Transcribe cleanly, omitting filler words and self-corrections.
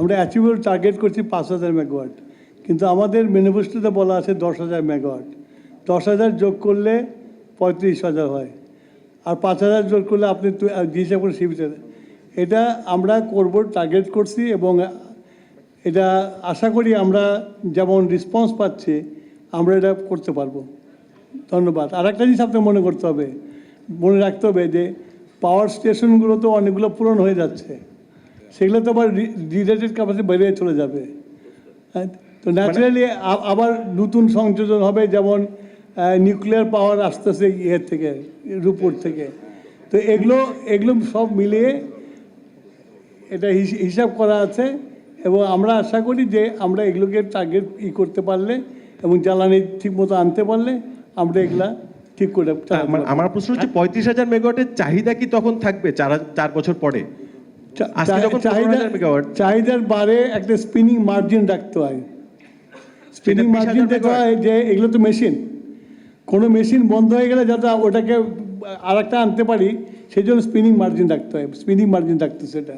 আমরা achievable target করছি 5,000 megawatt, কিন্তু আমাদের ম্যানিফেস্টোতে বলা আছে 10,000 মেগাওয়াট। 10,000 যোগ করলে 35,000 হয়, আর 5,000 যোগ করলে আপনি হিসাব করে সীমিত। এটা আমরা করব, টার্গেট করছি, এবং এটা আশা করি আমরা যেমন রেসপন্স পাচ্ছি আমরা এটা করতে পারবো। ধন্যবাদ। আর একটা জিনিস আপনাকে মনে রাখতে হবে যে পাওয়ার স্টেশনগুলো তো অনেকগুলো পূরণ হয়ে যাচ্ছে, সেগুলো তো আবার রিলেটেড ক্যাপাসিটি বেড়ে চলে যাবে। তো ন্যাচারালি আবার নতুন সংযোজন হবে, যেমন নিউক্লিয়ার পাওয়ার আসতেছে ইয়ের থেকে, রূপপুর থেকে। তো এগুলো সব মিলিয়ে এটা হিসাব করা আছে, এবং আমরা আশা করি যে আমরা এগুলোকে টার্গেট করতে পারলে এবং জ্বালানি ঠিক মতো আনতে পারলে আমরা এগুলা ঠিক করে। আমার প্রশ্ন হচ্ছে 35,000 মেগাওয়াটের চাহিদা কি তখন থাকবে 4 বছর পরে? চাহিদার বারে একটা স্পিনিং মার্জিন রাখতে হয়। স্পিনিং মার্জিন দেখতে হয় যে এগুলো তো মেশিন, কোনো মেশিন বন্ধ হয়ে গেলে যাতে ওটাকে আর একটা আনতে পারি, সেই জন্য স্পিনিং মার্জিন রাখতে হয়। স্পিনিং মার্জিন রাখতে সেটা